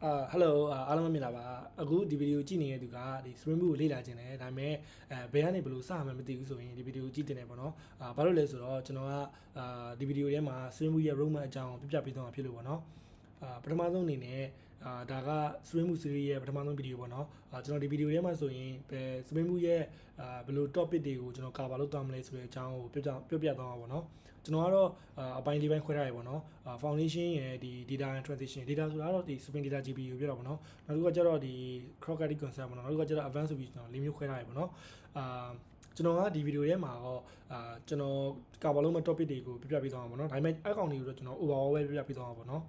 hello အားလုံးမင်္ဂလာပါအခုဒီဗီဒီယိုကြည့်နေတဲ့သူကဒီ Spring Boot ကိုလေ့လာခြင်းတယ်ဒါပေမဲ့ဘယ်ကနေဘယ်လိုစရမှန်းမသိဘူးဆိုရင်ဒီဗီဒီယိုကြည့်တင်တယ်ပေါ့နော်ဘာလို့လဲဆိုတော့ကျွန်တော်ကဒီဗီဒီယိုထဲမှာ Spring Boot ရဲ့ roadmap အကြောင်းကိုပြပြပေးသွားမှာဖြစ်လို့ပေါ့နော်ပထမဆုံးအနေနဲ့ဒါက Spring Boot series ရဲ့ပထမဆုံးဗီဒီယိုပေါ့နော်ကျွန်တော်ဒီဗီဒီယိုထဲမှာဆိုရင်Spring Boot ရဲ့ဘယ်လို topic တွေကိုကျွန်တော် cover လုပ်သွားမလဲဆိုတဲ့အကြောင်းကိုပြောပြသွားမှာပေါ့နော်ကျွန်တော်ကတော့အပိုင်း၄ပိုင်းခွဲထားရပေါ့နော် foundation ရဲ့ဒီ data and transition data ဆိုတာတော့ဒီ Spring Data GPU ကိုပြောတာပေါ့နော်နောက်တစ်ခုကကျတော့ဒီ Crockett concept ပေါ့နော်နောက်တစ်ခုကကျတော့ advanced ဆိုပြီးကျွန်တော်၄မျိုးခွဲထားရပေါ့နော်ကျွန်တော်ကဒီဗီဒီယိုထဲမှာတော့ကျွန်တော် cover လုပ်မဲ့ topic တွေကိုပြပြပေးသွားမှာပေါ့နော်ဒါပေမဲ့အကောင်တွေကိုတော့ကျွန်တော် overall ပဲပြပြပေးသွားမှာပေါ့နော်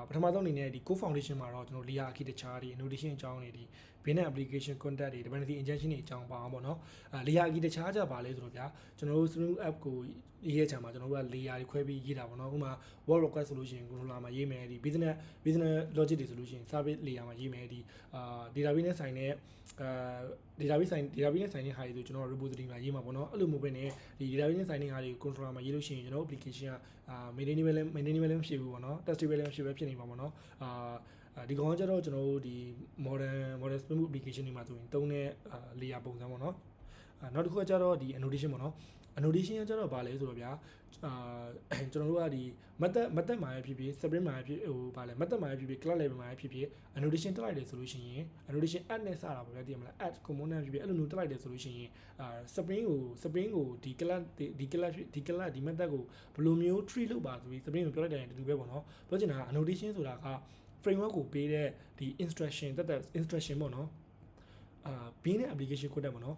ပထမဆုံးအနေနဲ့ဒီ Code Foundation မှာတော့ကျွန်တော် layer architecture တွေ annotation အကြောင်းတွေဒီ business application content တွေ dependency injection တွေအကြောင်းပါအောင်ပေါ့နော်layer architecture ကဘာလဲဆိုတော့ဗျာကျွန်တော်တို့ Spring app ကိုရေးရချင်မှာကျွန်တော်တို့က layer တွေခွဲပြီးရေးတာပေါ့နော်ဥပမာ word request ဆိုလို့ရှိရင် controller မှာရေးမယ်ဒီ business logic တွေဆိုလို့ရှိရင် service layer မှာရေးမယ်ဒီdatabase နဲ့ဆိုင်တဲ့ database နဲ့ဆိုင်တဲ့ဟာတွေဆိုကျွန်တော် repository မှာရေးမှာပေါ့နော်အဲ့လိုမျိုးပဲねဒီ database နဲ့ဆိုင်တဲ့ဟာတွေကို controller မှာရေးလို့ရှိရင်ကျွန်တော် application ကmaintainable လည်းမရှိဘူးပေါ့နော် testable လည်းမရှိပဲဖြစ်နေမှာပေါ့နော်ဒီကောင်ကကျတော့ကျွန်တော်တို့ဒီ model Spring Boot application တွေမှာဆိုရင်တုံးတဲ့ layer ပုံစံပေါ့နော်နောက်တစ်ခုကကျတော့ဒီ annotation ပေါ့နော် annotation ကကျတော့ဗာလဲဆိုတော့ဗျာကျွန်တော်တို့ကဒီ method မှာဖြစ်ဖြစ် Spring မှာဖြစ်ဟိုဗာလဲ method မှာဖြစ်ဖြစ် class level မှာဖြစ်ဖြစ် annotation တက်လိုက်တယ်ဆိုလို့ရှိရင် annotation add နဲ့စတာပေါ့ဗျာသိရမလား add component ဖြစ်ဖြစ်အဲ့လိုမျိုးတက်လိုက်တယ်ဆိုလို့ရှိရင်Spring ကိုဒီ class ဒီ method ကိုဘယ်လိုမျိုး treat လုပ်ပါဆိုပြီး Spring ကိုပြောလိုက်တယ်တူတူပဲပေါ့နော်ပြောချင်တာက annotation ဆိုတာကframework ကိုပေးတဲ့ဒီ instruction တက်တဲ့ instruction ပေါ့နော်bean နဲ့ application code တက်ပေါ့နော်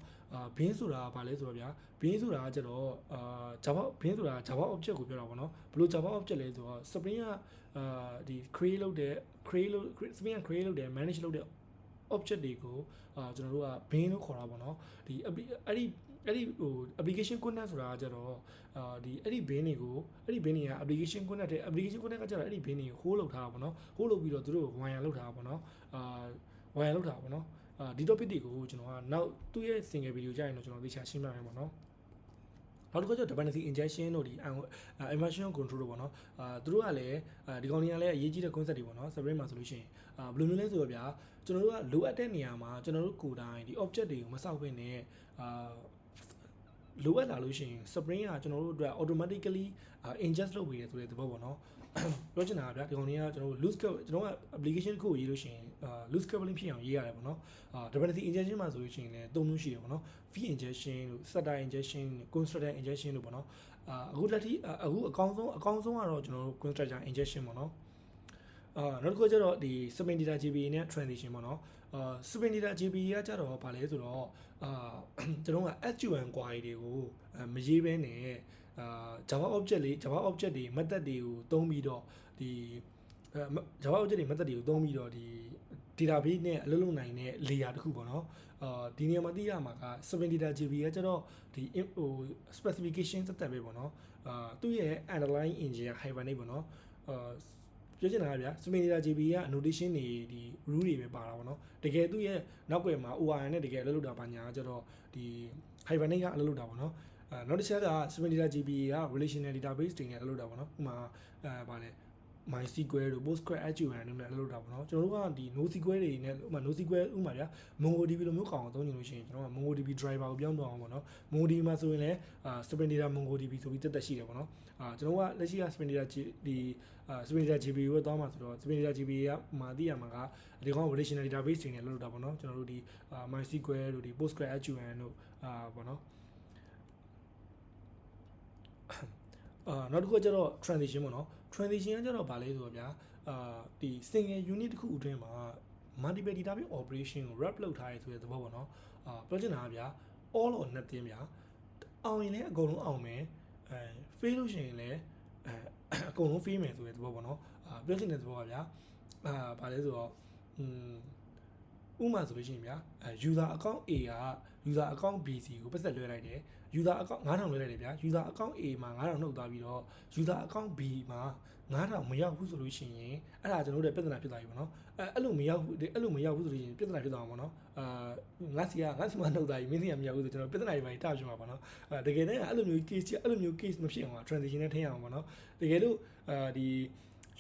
bean ဆိုတာကဘာလဲဆိုတော့ဗျာ bean ဆိုတာကကျတော့Java bean ဆိုတာ Java object ကိုပြောတာပေါ့နော်ဘယ်လို Java object လဲဆိုတော့ Spring ကဒီ Spring က create လုပ်တယ် manage လုပ်တဲ့ object တွေကိုကျွန်တော်တို့က bean လို့ခေါ်တာပေါ့နော်ဒီအဲ့ဒီဟို application content ဆိုတာကကျတော့ဒီအဲ့ဒီ bean တွေက application content တဲ့ application content ကကျတော့အဲ့ဒီ bean တွေကို hold လုပ်ထားတာပေါ့နော် hold လုပ်ပြီးတော့သူတို့ wire လုပ်ထားတာပေါ့နော်wire လုပ်ထားတာပေါ့နော်ဒီ topic တွေကိုကျွန်တော်ကနောက်သူ့ရဲ့ single video ကြရင်တော့ကျွန်တော်သေချာရှင်းပြမယ်ပေါ့နော်နောက်တစ်ခုကျတော့ dependency injection တို့ဒီ immersion control တို့ပေါ့နော်သူတို့ကလည်းဒီကောင်တွေကလည်းအရေးကြီးတဲ့ concept တွေပေါ့နော် Spring မှာဆိုလို့ရှိရင်ဘယ်လိုမျိုးလဲဆိုတော့ဗျာကျွန်တော်တို့ကလိုအပ်တဲ့နေရာမှာကျွန်တော်တို့ကိုယ်တိုင်ဒီ object တွေကိုမစောက်ဘဲနဲ့လိုအပ်လာလို့ရှိရင် Spring ကကျွန်တော်တို့အတွက် automatically ingest လုပ်ပေးတယ်ဆိုတဲ့သဘောပေါ့နော်ပြောချင်တာကဗျာဒီကောင်တွေကကျွန်တော်တို့ loose ကျွန်တော်က application တစ်ခုကိုရေးလို့ရှိရင် loose coupling ဖြစ်အောင်ရေးရတယ်ပေါ့နော်dependency injection မှာဆိုလို့ရှိရင်လည်း၃မျိုးရှိတယ်ပေါ့နော် v injection တို့ setter injection constructor injection တို့ပေါ့နော်အခုလက်ထိအခုအကောင်းဆုံးကတော့ကျွန်တော်တို့ constructor injection ပေါ့နော်နောက်တစ်ခုကျတော့ဒီ Spring Data GPU နဲ့ transition ပေါ့နော်Spring Data GPU ကကျတော့ဗာလဲဆိုတော့ကျွန်တော်က SQL query တွေကိုမရေးဘဲနဲ့Java object တွေ method တွေကိုသုံးပြီးတော့ဒီ Java object တွေ method တွေကိုသုံးပြီးတော့ဒီ database နဲ့အလုပ်လုပ်နိုင်တဲ့ layer တစ်ခုပေါ့နော်ဒီနေရာမှာသိရမှာက Spring Data GPU ကကျတော့ဒီဟို specification သက်သက်ပဲပေါ့နော်သူ့ရဲ့ underlying engine က Hibernate ပေါ့နော်ပြောချင်တာကဗျာ Spring Data GPU က annotation တွေဒီ rule တွေပဲပါတာပေါ့နော်တကယ်သူ့ရဲ့နောက်ွယ်မှာ ORM နဲ့တကယ်အလုပ်လုပ်တာပါညာကျတော့ဒီ Hibernate ကအလုပ်လုပ်တာပေါ့နော်နောက်တစ်ချက်က Spring Data GPU က relational database တွေနဲ့အလုပ်လုပ်တာပေါ့နော်ဥပမာဗာလဲ MySQL တို့ PostgreSQL တို့နဲ့အလုပ်လုပ်တာပေါ့နော်ကျွန်တော်တို့ကဒီ NoSQL တွေနဲ့ဥပမာ NoSQL ဥပမာဗျာ MongoDB လိုမျိုးကောင်အောင်သုံးနေလို့ရှိရင်ကျွန်တော်က MongoDB driver ကိုပြောင်းသွားအောင်ပေါ့နော် MongoDB မှာဆိုရင်လည်းSpring Data MongoDB ဆိုပြီးတက်ရှိတယ်ပေါ့နော်ကျွန်တော်ကလက်ရှိက Spring Data ဒီ Spring Data GPU ကိုသွားမှာဆိုတော့ Spring Data GPU ကမှာသိရမှာကဒီကောင် relational database တွေနဲ့အလုပ်လုပ်တာပေါ့နော်ကျွန်တော်တို့ဒီ MySQL တို့ဒီ PostgreSQL တို့ပေါ့နော်နောက်တစ်ခုကကျတော့ transition ပေါ့နော် transition ကကျတော့ဗာလဲဆိုတော့ဗျာဒီ single unit တစ်ခုအတွင်းမှာ multiple database operation ကို wrap လုပ်ထားရဲဆိုတဲ့သဘောပေါ့နော်ပြောချင်တာကဗျာ all or nothing ဗျာအောင်ရင်လည်းအကုန်လုံးအောင်မယ်fail လို့ရှိရင်လည်းအကုန်လုံး fail မယ်ဆိုတဲ့သဘောပေါ့နော်ပြောချင်တဲ့သဘောကဗျာဗာလဲဆိုတော့ဥပမာဆိုလို့ရှိရင်ဗျာuser account A က user account B စီကိုပတ်သက်လွှဲလိုက်တယ် user account 9000လွှဲလိုက်တယ်ဗျာ user account A မှာ9000နှုတ်သွားပြီးတော့ user account B မှာ9000မရောက်ဘူးဆိုလို့ရှိရင်အဲ့ဒါကျွန်တော်တို့ပြဿနာဖြစ်သွားပြီပေါ့နော်အဲ့လိုမရောက်ဘူးဆိုလို့ရှိရင်ပြဿနာဖြစ်သွားမှာပေါ့နော်ငါစီမှာနှုတ်သွားပြီမင်းစီကမရောက်ဘူးဆိုကျွန်တော်ပြဿနာတွေပါတာဖြစ်မှာပေါ့နော်တကယ်တမ်းအဲ့လိုမျိုး case မဖြစ်အောင် transition နဲ့ထိန်းအောင်ပေါ့နော်တကယ်လို့ဒီ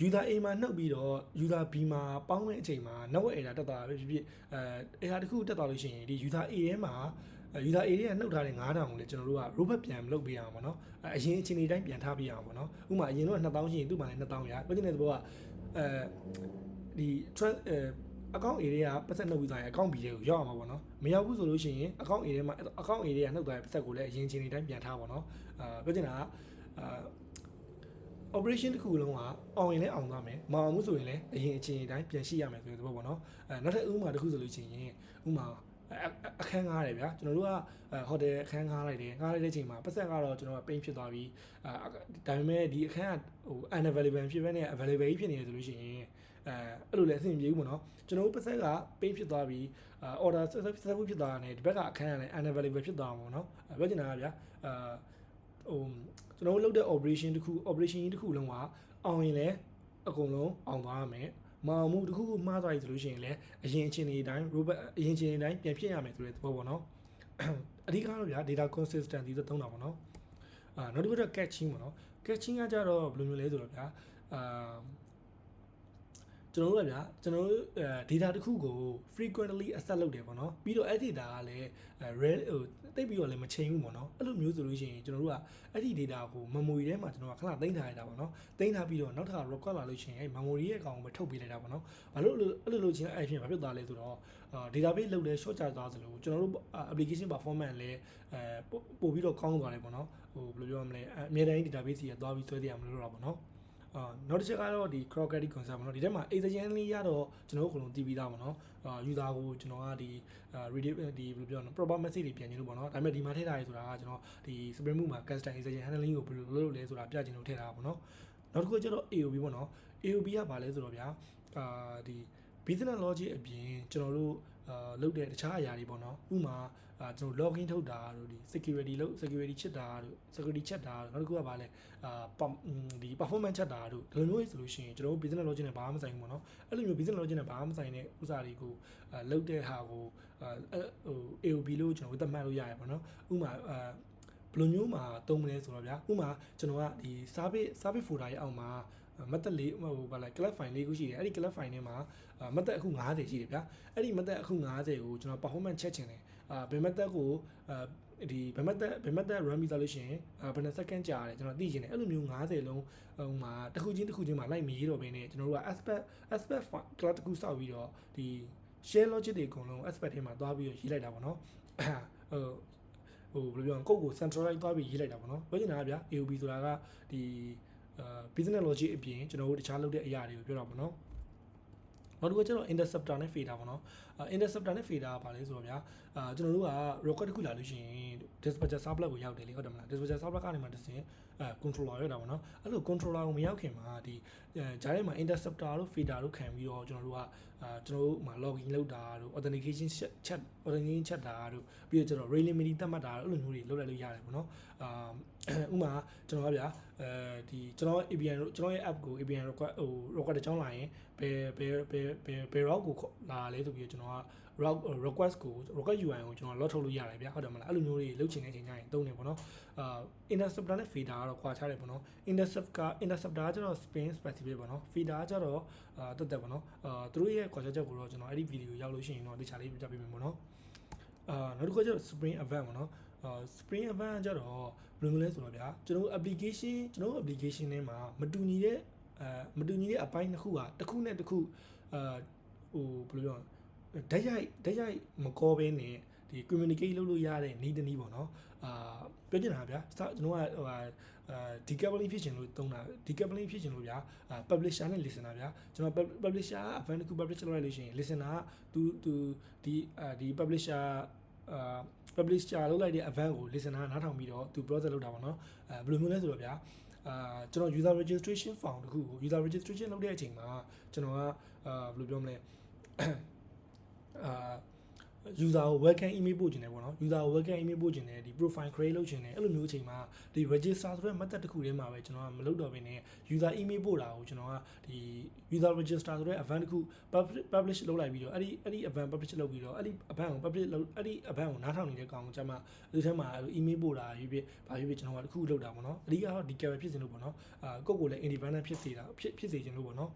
user A မှာနှုတ်ပြီးတော့ user B မှာပေါင်းတဲ့အချိန်မှာ network error တက်သွားတာပဲဖြစ်ဖြစ်error တစ်ခုတက်သွားလို့ရှိရင်ဒီ user A ထဲမှာ user A တွေကနှုတ်ထားတဲ့9000ကိုလည်းကျွန်တော်တို့က robot ပြန်မလုပ်ပေးအောင်ပေါ့နော်အရင်အချိန်တွေတိုင်းပြန်ထားပေးအောင်ပေါ့နော်ဥပမာအရင်တော့2000ရှိရင်သူ့မှာလည်း2000ရပြောချင်တဲ့သဘောကဒီ account A တွေကပတ်သက်နှုတ်ပြီးသွားရင် account B တွေကိုရောက်အောင်ပါပေါ့နော်မရောက်ဘူးဆိုလို့ရှိရင် account A ထဲမှာ account A တွေကနှုတ်သွားတဲ့ပတ်သက်ကိုလည်းအရင်အချိန်တွေတိုင်းပြန်ထားပါတော့ပြောချင်တာကoperation တစ်ခုလုံးကအောင်ရင်လည်းအောင်သွားမယ်မအောင်ဘူးဆိုရင်လည်းအရင်အချိန်တိုင်းပြန်ရှိရမယ်ဆိုတဲ့သဘောပေါ့နော်နောက်ထပ်ဥပမာတစ်ခုဆိုလို့ရှိရင်ဥပမာအခန်းငားတယ်ဗျာကျွန်တော်တို့ကဟိုတယ်အခန်းငားလိုက်တယ်ငားလိုက်တဲ့အချိန်မှာပတ်သက်ကတော့ကျွန်တော်က pain ဖြစ်သွားပြီးဒါပေမဲ့ဒီအခန်းကဟို unavailable ဖြစ်ပဲနဲ့ available ဖြစ်နေရဆိုလို့ရှိရင်အဲ့လိုလည်းအဆင်ပြေဘူးပေါ့နော်ကျွန်တော်တို့ပတ်သက်က pain ဖြစ်သွားပြီး order ဆက်ဖို့ဖြစ်သွားတာ ਨੇ ဒီဘက်ကအခန်းကလည်း unavailable ဖြစ်သွားမှာပေါ့နော်ပြောချင်တာကဗျာဟိုကျွန်တော်တို့လုပ်တဲ့ operation ကြီးတစ်ခုလုံးကအောင်ရင်လည်းအကုန်လုံးအောင်သွားရမယ်မအောင်မှုတစ်ခုခုမှားသွားပြီဆိုလို့ရှိရင်လည်းအရင်အချိန်တွေတိုင်း robot အရင်အချိန်တွေတိုင်းပြန်ဖြစ်ရမယ်ဆိုတဲ့သဘောပေါ့နော်အဓိကတော့ဗျာ data consistency သုံးတာပေါ့နော်နောက်တစ်ခုက catching ပေါ့နော် catching ကကြတော့ဘယ်လိုမျိုးလဲဆိုတော့ဗျာကျွန်တော်တို့ကဗျာကျွန်တော်တို့ data တစ်ခုကို frequently access လုပ်တယ်ပေါ့နော်ပြီးတော့အဲ့ data ကလည်း rare ဟိုတိတ်ပြီးတော့လည်းမချိန်ဘူးပေါ့နော်အဲ့လိုမျိုးဆိုလို့ရှိရင်ကျွန်တော်တို့ကအဲ့ဒီ data ကို memory ထဲမှာကျွန်တော်ကခဏသိမ်းထားရတာပေါ့နော်သိမ်းထားပြီးတော့နောက်တစ်ခါ record လာလို့ရှိရင်အဲ့ memory ရဲ့အကောင်ကိုပဲထုတ်ပေးလိုက်တာပေါ့နော်ဘာလို့အဲ့လိုလုပ်ချင်းအဲ့ဖြစ်ဘာဖြစ်သွားလဲဆိုတော့database လုပ်လဲ short ချသွားသလိုကျွန်တော်တို့ application performance လည်းပို့ပြီးတော့ကောင်းသွားတယ်ပေါ့နော်ဟိုဘယ်လိုပြောရမလဲအမြဲတမ်း database ကြီးကသွားပြီးဆွဲသေးရမလို့တော့ပေါ့နော်နောက်တစ်ချက်ကတော့ဒီ crockery concept ပေါ့နော်ဒီထဲမှာ extension လေးရတော့ကျွန်တော်တို့အကုန်လုံးတည်ပြီးသားပေါ့နော်user ကိုကျွန်တော်ကဒီ read ဒီဘယ်လိုပြောရလဲ proper message တွေပြန်ခြင်းလို့ပေါ့နော်ဒါပေမဲ့ဒီမှာထည့်ထားရဆိုတာကကျွန်တော်ဒီ Spring Boot မှာ custom extension handling ကိုဘယ်လိုလုပ်လဲဆိုတာပြခြင်းလို့ထည့်ထားတာပေါ့နော်နောက်တစ်ခုကျတော့ AOB ပေါ့နော် AOB ကဘာလဲဆိုတော့ဗျာဒီ business logic အပြင်ကျွန်တော်တို့လုပ်တဲ့တခြားအရာတွေပေါ့နော်ဥပမာကျွန်တော် login ထုတ်တာတို့ဒီ security လို့ security ချက်တာတို့ security ချက်တာတို့နောက်တစ်ခုကဘာလဲဒီ performance ချက်တာတို့ဒီလိုမျိုးဆိုလို့ရှိရင်ကျွန်တော်တို့ business logic နဲ့ဘာမှမဆိုင်ဘူးပေါ့နော်အဲ့လိုမျိုး business logic နဲ့ဘာမှမဆိုင်တဲ့ဥစားတွေကိုလုပ်တဲ့ဟာကိုဟို AOB လို့ကျွန်တော်တို့သတ်မှတ်လို့ရတယ်ပေါ့နော်ဥပမာဘယ်လိုမျိုးမှာသုံးမလဲဆိုတော့ဗျာဥပမာကျွန်တော်ကဒီ service folder ရဲ့အောက်မှာမသက်လေးဟိုဗာလဲ class file လေးခုရှိတယ်အဲ့ဒီ class file ထဲမှာမသက်အခု90ရှိတယ်ဗျာအဲ့ဒီမသက်အခု90ကိုကျွန်တော် performance ချက်ချင်တယ်ဘယ်မသက်ကိုဒီဘယ်မသက် run ပြီးသားလို့ရှိရင်ဘယ်နှ second ကြာတယ်ကျွန်တော်သိချင်တယ်အဲ့လိုမျိုး90လုံးဟိုမှာတစ်ခုချင်းမှာလိုက်မရေးတော့ဘဲနဲ့ကျွန်တော်တို့က aspect class တစ်ခုစောက်ပြီးတော့ဒီ share logic တွေအကုန်လုံး aspect ထဲမှာသွားပြီးတော့ရေးလိုက်တာပေါ့နော်ဟိုဘယ်လိုပြောကုတ်ကို centralize သွားပြီးရေးလိုက်တာပေါ့နော်ပြောချင်တာကဗျာ AOB ဆိုတာကဒီbusiness logic အပြင်ကျွန်တော်တို့တခြားလုပ်တဲ့အရာတွေကိုပြောတာပေါ့နော်နောက်တစ်ခုကျတော့ interceptor နဲ့ fader ပေါ့နော်interceptor နဲ့ fader ကဘာလဲဆိုတော့ဗျာကျွန်တော်တို့က record တစ်ခုလာလို့ရှိရင် dispatcher servlet ကိုရောက်တယ်လေဟုတ်တယ်မလား dispatcher servlet ကနေမှတစ်ဆင့်controller ရောက်တာပေါ့နော်အဲ့လို controller ကိုမရောက်ခင်မှာဒီဂျားထဲမှာ interceptor တို့ fader တို့ခံပြီးတော့ကျွန်တော်တို့မှာ login လုပ်တာတို့ authentication chat တာတို့ပြီးတော့ကျွန်တော် ray limit သတ်မှတ်တာတို့အဲ့လိုမျိုးတွေလုပ်လိုက်လို့ရတယ်ပေါ့နော်ဥမာကျွန်တော်ကဗျာဒီကျွန်တော် APN ကျွန်တော်ရဲ့ app ကို APN request တစ်ကြောင်းလာရင်ဘယ် route ကိုလာလဲဆိုပြီးကျွန်တော်က route request ကို request UI ကိုကျွန်တော် load ထုတ်လို့ရတယ်ဗျာဟုတ်တယ်မလားအဲ့လိုမျိုးတွေလုပ်ချင်တဲ့အချိန်ကျရင်သုံးနေပေါ့နော်interceptor နဲ့ fader ကတော့ခွာခြားတယ်ပေါ့နော် interceptor ကကျတော့ spin specific ပေါ့နော် fader ကကျတော့တက်ပေါ့နော်သူတို့ရဲ့ခွာခြားချက်ကိုတော့ကျွန်တော်အဲ့ဒီ video ရောက်လို့ရှိရင်တော့တခြားလေးပြပြပေးမယ်ပေါ့နော်နောက်တစ်ခုကျတော့ spring event ပေါ့နော်spring event ကကျတော့ဘယ်လိုလဲဆိုတော့ဗျာကျွန်တော်တို့ application ထဲမှာမတူညီတဲ့အပိုင်းတစ်ခုကတစ်ခုနဲ့တစ်ခုဟိုဘယ်လိုပြောဓာတ်ရိုက်မကောဘဲနဲ့ဒီ communicate လုပ်လို့ရတဲ့နည်းတစ်နည်းပေါ့နော်ပြောချင်တာဗျာကျွန်တော်ကdecoupling ဖြစ်ချင်လို့သုံးတာ decoupling ဖြစ်ချင်လို့ဗျာpublisher နဲ့ listener ဗျာကျွန်တော် publisher က event တစ်ခု publish လုပ်လိုက်လို့ရှိရင် listener ကသူဒီ publisher လုပ်လိုက်တဲ့ event ကို listener နားထောင်ပြီးတော့သူ process လုပ်တာပေါ့နော်ဘယ်လိုမျိုးလဲဆိုတော့ဗျာကျွန်တော် user registration form တခုကို user registration လုပ်တဲ့အချိန်မှာကျွန်တော်ကဘယ်လိုပြောမလဲ user ကို welcome email ပို့ခြင်းတယ်ပေါ့နော် user ကို welcome email ပို့ခြင်းတယ်ဒီ profile create လုပ်ခြင်းတယ်အဲ့လိုမျိုးအချိန်မှာဒီ register ဆိုတဲ့ method တစ်ခုထဲမှာပဲကျွန်တော်ကမလုပ်တော့ဘဲနဲ့ user email ပို့တာကိုကျွန်တော်ကဒီ user register ဆိုတဲ့ event တစ်ခု publish လုပ်လိုက်ပြီးတော့အဲ့ဒီ event publish လုပ်ပြီးတော့အဲ့ဒီ event ကို publish လုပ်အဲ့ဒီ event ကိုနားထောင်နေတဲ့ကောင်ကျမှဒီထဲမှာ email ပို့တာဖြစ်ဖြစ်ဘာဖြစ်ဖြစ်ကျွန်တော်ကတစ်ခုလုပ်တာပေါ့နော်အဓိကတော့ဒီ carry ဖြစ်စင်လို့ပေါ့နော်ကိုယ့်ကိုလည်း independent ဖြစ်စေတာဖြစ်စေခြင်းလို့ပေါ့နော်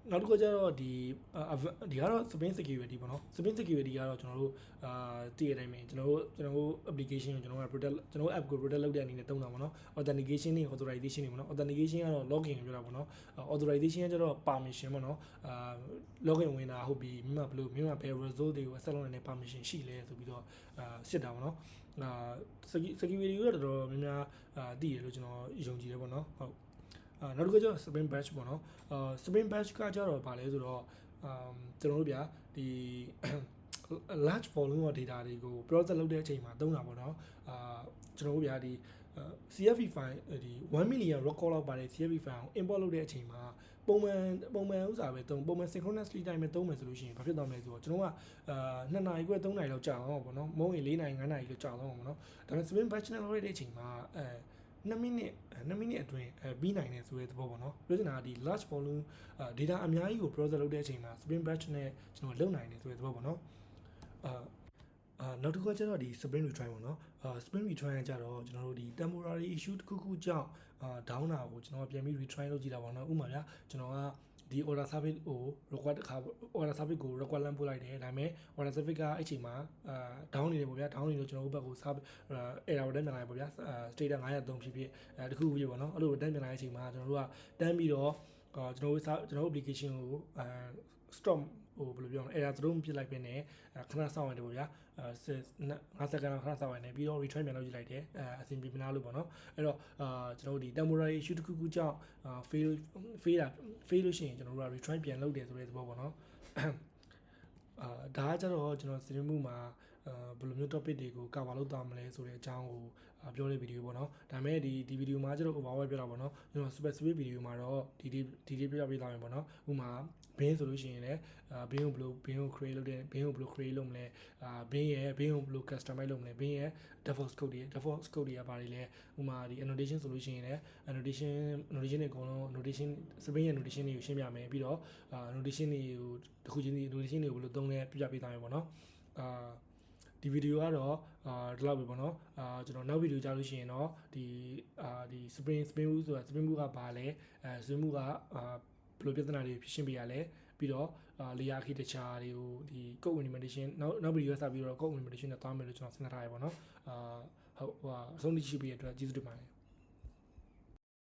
နောက်တစ်ခုကျတော့ဒီကတော့ Spring Security ပေါ့နော် Spring Security ကတော့ကျွန်တော်တို့တည်ရတိုင်းပဲကျွန်တော်တို့ application ကိုကျွန်တော်က protect ကျွန်တော် app ကို protect လုပ်တဲ့အနေနဲ့သုံးတာပေါ့နော် authentication နဲ့ authorization တွေပေါ့နော် authentication ကတော့ login ကိုပြောတာပေါ့နော် authorization ကကျတော့ permission ပေါ့နော်login ဝင်တာဟုတ်ပြီမိမဘယ် result တွေကို access လုပ်နိုင်တဲ့ permission ရှိလဲဆိုပြီးတော့စစ်တာပေါ့နော်security ကိုတော့တော်တော်များများတည်ရလို့ကျွန်တော်ယုံကြည်တယ်ပေါ့နော်ဟုတ်နောက်တစ်ခုကျတော့ Spring Batch ပေါ့နော်Spring Batch ကကျတော့ဗာလဲဆိုတော့ကျွန်တော်တို့ဗျာဒီ large volume of data တွေကို process လုပ်တဲ့အချိန်မှာသုံးတာပေါ့နော်ကျွန်တော်တို့ဗျာဒီ CSV file ဒီ 1 million record လောက်ပါတဲ့ CSV file ကို import လုပ်တဲ့အချိန်မှာပုံမှန်ဥစားပဲပုံမှန် synchronously time ပဲသုံးမယ်ဆိုလို့ရှိရင်ဘာဖြစ်သွားမလဲဆိုတော့ကျွန်တော်က2နာရီခွဲ3နာရီလောက်ကြာအောင်ပေါ့နော်မုံရင်4နာရီ5နာရီလောက်ကြာအောင်ပေါ့နော်ဒါပေမဲ့ Spring Batch နဲ့လုပ်တဲ့အချိန်မှာ2မိနစ်အတွင်းပြီးနိုင်တယ်ဆိုတဲ့သဘောပေါ့နော်ပြောချင်တာကဒီ large volume data အများကြီးကို process လုပ်တဲ့အချိန်မှာ Spring Batch နဲ့ကျွန်တော်လုပ်နိုင်တယ်ဆိုတဲ့သဘောပေါ့နော်နောက်တစ်ခုကကျတော့ဒီ Spring Retry ပေါ့နော်Spring Retry ကကျတော့ကျွန်တော်တို့ဒီ temporary issue တစ်ခုကြောင့်down တာကိုကျွန်တော်ပြန်ပြီး retry လုပ်ကြည့်တာပေါ့နော်ဥပမာဗျာကျွန်တော်ကဒီ order service ကို request တစ်ခါ order service ကို request လမ်းပို့လိုက်တယ်ဒါပေမဲ့ order service ကအချိန်မှာdown နေတယ်ပေါ့ဗျာ down နေလို့ကျွန်တော်တို့ဘက်ကို error တက်ပြန်လာတယ်ပေါ့ဗျာ state 903ဖြစ်ဖြစ်တခုဖြစ်ပေါ့နော်အဲ့လိုတက်ပြန်လာတဲ့အချိန်မှာကျွန်တော်တို့ကတန်းပြီးတော့ကျွန်တော်တို့ application ကိုstop ဟိုဘယ်လိုပြောမလဲ error သလုံးပြစ်လိုက်ပဲနဲ့ခဏစောင့်ရတယ်ပေါ့ဗျာ5 second လောက်ခဏစောင့်ရတယ်ပြီးတော့ retry ပြန်လုပ်ကြည့်လိုက်တယ်အဆင်ပြေမလားလို့ပေါ့နော်အဲ့တော့ကျွန်တော်တို့ဒီ temporary issue တစ်ခုကြောင့်fail လို့ရှိရင်ကျွန်တော်တို့က retry ပြန်လုပ်တယ်ဆိုတဲ့သဘောပေါ့နော်ဒါကကျတော့ကျွန်တော်စီရင်မှုမှာဘယ်လိုမျိုး topic တွေကို cover လုပ်သွားမလဲဆိုတဲ့အကြောင်းကိုပြောတဲ့ဗီဒီယိုပေါ့နော်ဒါပေမဲ့ဒီဗီဒီယိုမှာကျတော့ overall ပြောတာပေါ့နော်ကျွန်တော် specific ဗီဒီယိုမှာတော့ဒီပြပြသွားမယ်ပေါ့နော်ဥပမာ bin ဆိုလို့ရှိရင်လည်းbin ကိုဘယ်လို bin ကို create လုပ်တဲ့ bin ကိုဘယ်လို create လုပ်မလဲ bin ကိုဘယ်လို customize လုပ်မလဲ bin ရဲ့ default code တွေကဘာတွေလဲဥပမာဒီ annotation ဆိုလို့ရှိရင်လည်း annotation တွေအကုန်လုံး annotation Spring ရဲ့ annotation တွေကိုရှင်းပြမယ်ပြီးတော့annotation တွေကိုတစ်ခုချင်းစီ annotation တွေကိုဘယ်လိုသုံးလဲပြပေးသွားမယ်ပေါ့နော်ဒီဗီဒီယိုကတော့ဒီလောက်ပဲပေါ့နော်ကျွန်တော်နောက်ဗီဒီယိုကြားလို့ရှိရင်တော့ဒီ Spring Boot ဆိုတာ Spring Boot ကဘာလဲSpring Boot ကဘယ်လိုပြဿနာတွေဖြေရှင်းပေးရလဲပြီးတော့layer architecture တွေကိုဒီ code implementation နောက်ဗီဒီယိုစပြီးတော့ code implementation နဲ့သွားမယ်လို့ကျွန်တော်စဉ်းစားထားရပါတော့ဟုတ်အဆုံးထိရှိပြီးရတဲ့အတွက်ကျေးဇူးတင်ပါတယ်